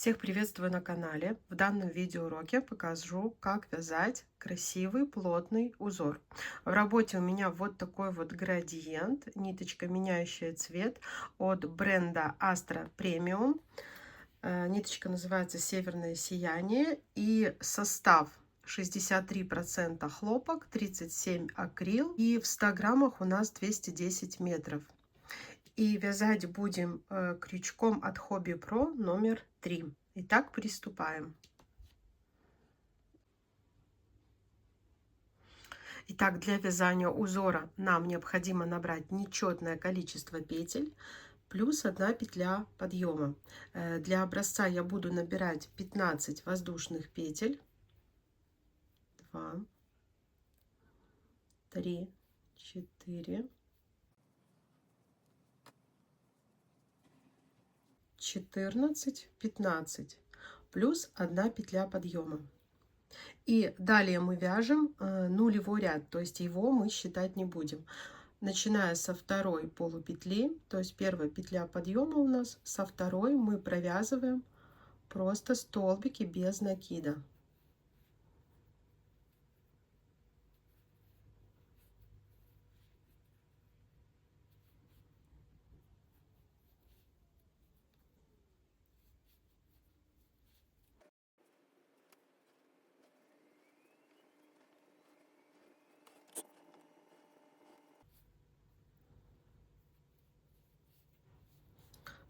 Всех приветствую на канале. В данном видеоуроке покажу, как вязать красивый плотный узор. В работе у меня вот такой вот градиент, ниточка, меняющая цвет от бренда Astra Premium. Ниточка называется Северное сияние, и состав 63% хлопок, 37 акрил, и в 100 граммах у нас 210 метров. И вязать будем крючком от Hobby Pro номер 3. Итак, приступаем. Итак, для вязания узора нам необходимо набрать нечетное количество петель плюс 1 петля подъема. Для образца я буду набирать 15 воздушных петель. 2, 3, 4, 14, 15 плюс 1 петля подъема. И далее мы вяжем нулевой ряд, то есть его мы считать не будем. Начиная со второй полупетли, то есть первая петля подъема у нас, со второй мы провязываем просто столбики без накида.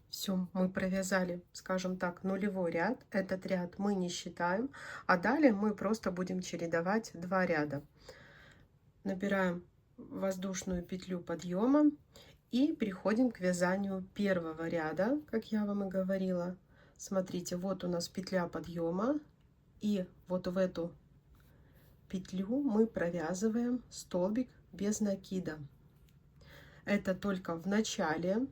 Все, мы провязали, скажем так, нулевой ряд. Этот ряд мы не считаем, а далее мы просто будем чередовать 2 ряда. Набираем воздушную петлю подъема и переходим к вязанию первого ряда, как я вам и говорила. Смотрите, вот у нас петля подъема, и вот в эту петлю мы провязываем столбик без накида. Это только в начале.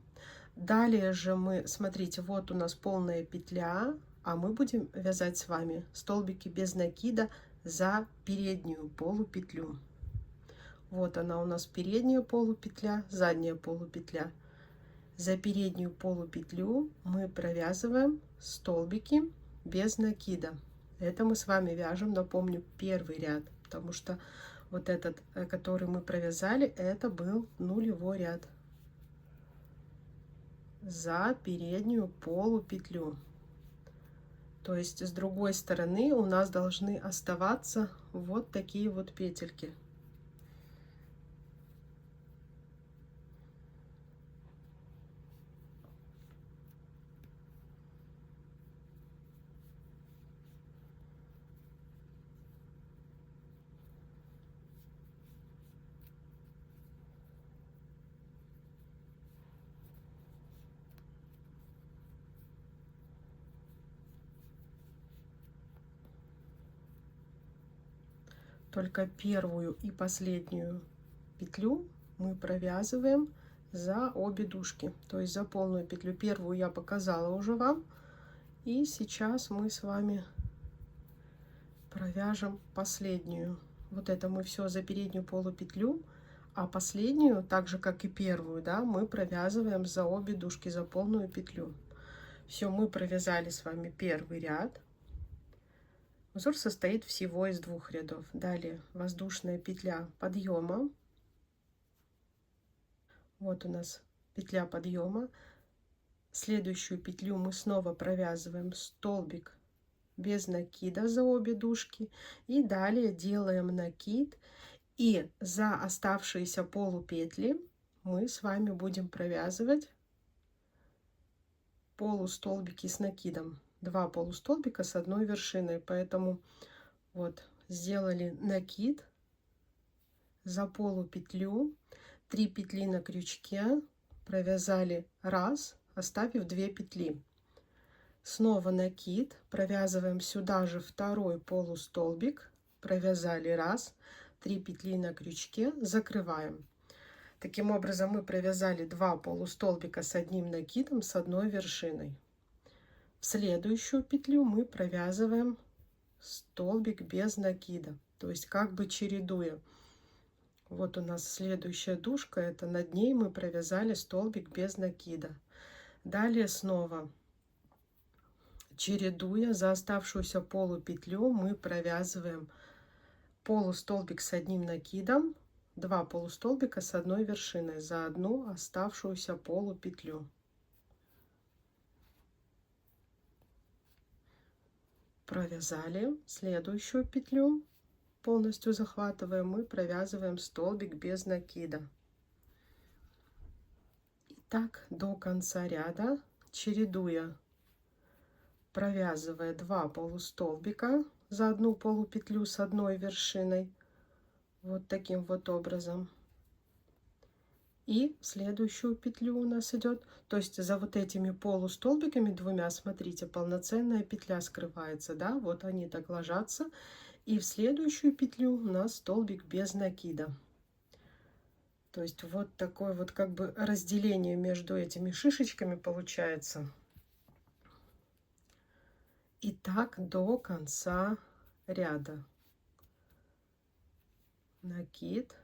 Далее же мы, смотрите, вот у нас полная петля, а мы будем вязать с вами столбики без накида за переднюю полупетлю. Вот она у нас передняя полупетля, задняя полупетля. За переднюю полупетлю мы провязываем столбики без накида. Это мы с вами вяжем, напомню, первый ряд, потому что вот этот, который мы провязали, это был нулевой ряд. За переднюю полупетлю. То есть с другой стороны у нас должны оставаться вот такие вот петельки. Только первую и последнюю петлю мы провязываем за обе дужки, то есть за полную петлю. Первую я показала уже вам, и сейчас мы с вами провяжем последнюю. Вот это мы все за переднюю полупетлю, а последнюю, так же как и первую, да, мы провязываем за обе дужки, за полную петлю. Все, мы провязали с вами первый ряд. Узор состоит всего из 2 рядов. Далее воздушная петля подъема. Вот у нас петля подъема. Следующую петлю мы снова провязываем столбик без накида за обе дужки. И далее делаем накид. И за оставшиеся полупетли мы с вами будем провязывать полустолбики с накидом. 2 полустолбика с одной вершиной. Поэтому вот сделали накид за полупетлю, 3 петли на крючке, провязали 1, оставив 2 петли. Снова накид, провязываем сюда же второй полустолбик, провязали 1, 3 петли на крючке, закрываем. Таким образом мы провязали 2 полустолбика с одним накидом с одной вершиной. В следующую петлю мы провязываем столбик без накида, то есть как бы чередуя. Вот у нас следующая дужка, это над ней мы провязали столбик без накида. Далее снова чередуя за оставшуюся полупетлю, мы провязываем полустолбик с одним накидом, 2 полустолбика с одной вершиной за одну оставшуюся полупетлю. Провязали следующую петлю, полностью захватываем, мы провязываем столбик без накида. И так до конца ряда, чередуя, провязывая 2 полустолбика за одну полупетлю с одной вершиной, вот таким вот образом. И следующую петлю у нас идет, то есть за вот этими полустолбиками двумя, смотрите, полноценная петля скрывается, да, вот они так ложатся. И в следующую петлю у нас столбик без накида. То есть вот такое вот как бы разделение между этими шишечками получается. И так до конца ряда. Накид,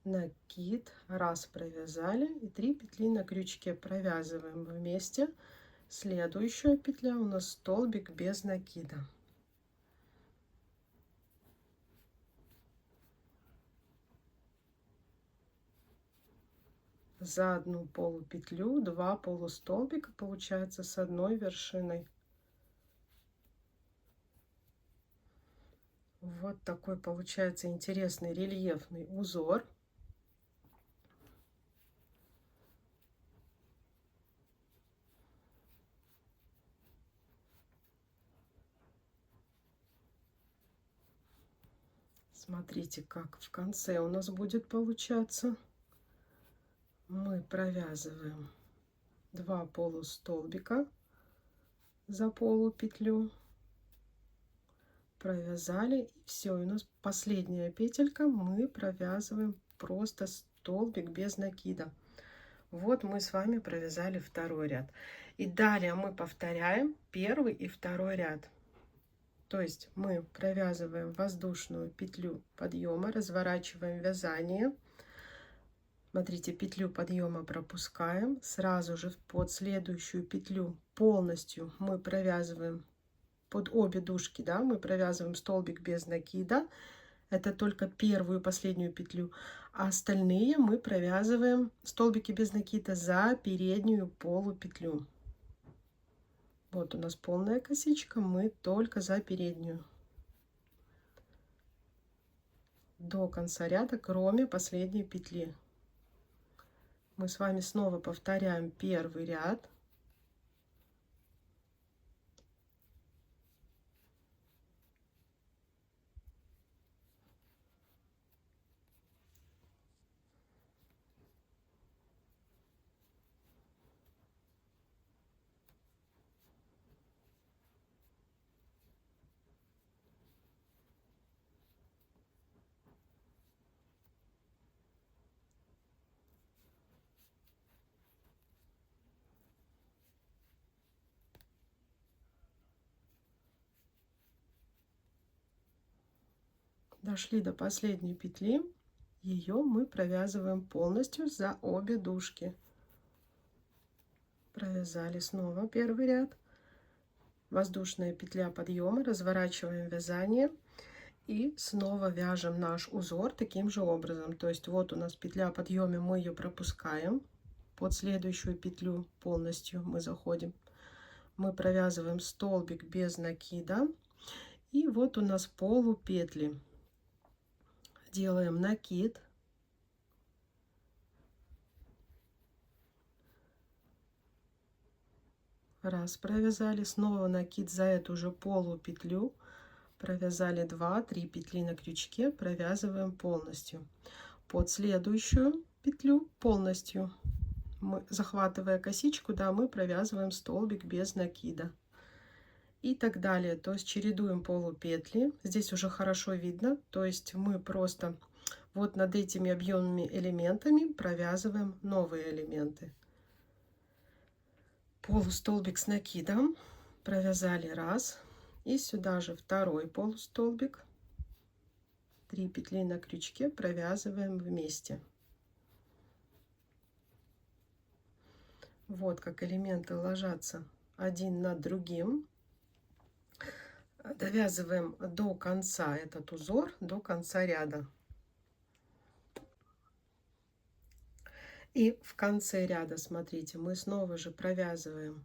накид, раз провязали, и 3 петли на крючке провязываем вместе. Следующая петля у нас столбик без накида. За одну полупетлю 2 полустолбика получается с одной вершиной. Вот такой получается интересный рельефный узор. Смотрите, как в конце у нас будет получаться. Мы провязываем 2 полустолбика за полупетлю, провязали, и все, у нас последняя петелька, мы провязываем просто столбик без накида. Вот мы с вами провязали второй ряд, и далее мы повторяем первый и второй ряд. То есть мы провязываем воздушную петлю подъема, разворачиваем вязание. Смотрите, петлю подъема пропускаем, сразу же под следующую петлю полностью мы провязываем под обе дужки, да, мы провязываем столбик без накида. Это только первую и последнюю петлю, а остальные мы провязываем столбики без накида за переднюю полупетлю. Вот у нас полная косичка, мы только за переднюю. До конца ряда, кроме последней петли. Мы с вами снова повторяем первый ряд. Дошли до последней петли, ее мы провязываем полностью за обе дужки. Провязали снова первый ряд, воздушная петля подъема, разворачиваем вязание и снова вяжем наш узор таким же образом. То есть вот у нас петля подъема, мы ее пропускаем, под следующую петлю полностью мы заходим, мы провязываем столбик без накида, и вот у нас полупетли. Делаем накид, раз провязали, снова накид за эту же полупетлю, провязали 2-3 петли на крючке, провязываем полностью под следующую петлю полностью. Мы, захватывая косичку, да, мы провязываем столбик без накида и так далее. То есть чередуем полупетли. Здесь уже хорошо видно, то есть мы просто вот над этими объемными элементами провязываем новые элементы. Полустолбик с накидом провязали раз, и сюда же второй полустолбик, 3 петли на крючке провязываем вместе. Вот как элементы ложатся один над другим. Довязываем до конца этот узор, до конца ряда. И в конце ряда, смотрите, мы снова же провязываем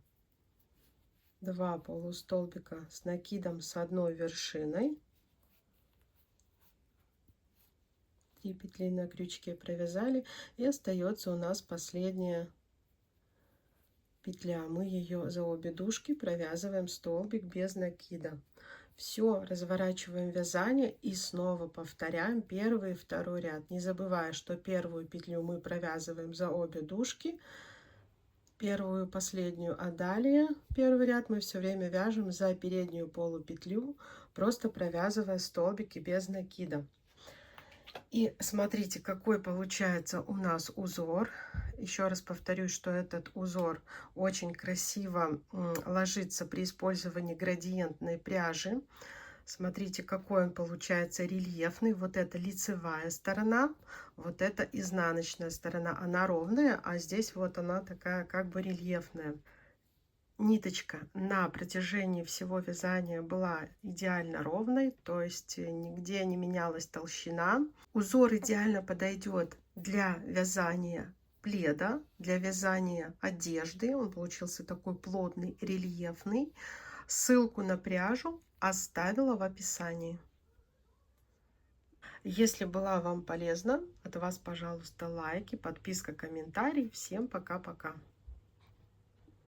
2 полустолбика с накидом с одной вершиной. 3 петли на крючке провязали, и остается у нас последняя петля. Мы ее за обе дужки провязываем столбик без накида. Все, разворачиваем вязание и снова повторяем первый и второй ряд, не забывая, что первую петлю мы провязываем за обе дужки, первую, последнюю, а далее первый ряд мы все время вяжем за переднюю полупетлю, просто провязывая столбики без накида. И смотрите, какой получается у нас узор. Еще раз повторюсь, что этот узор очень красиво ложится при использовании градиентной пряжи. Смотрите, какой он получается рельефный. Вот это лицевая сторона, вот это изнаночная сторона. Она ровная, а здесь вот она такая как бы рельефная. Ниточка на протяжении всего вязания была идеально ровной, то есть нигде не менялась толщина. Узор идеально подойдет для вязания пледа, для вязания одежды. Он получился такой плотный, рельефный. Ссылку на пряжу оставила в описании. Если была вам полезна, от вас, пожалуйста, лайки, подписка, комментарий. Всем пока-пока.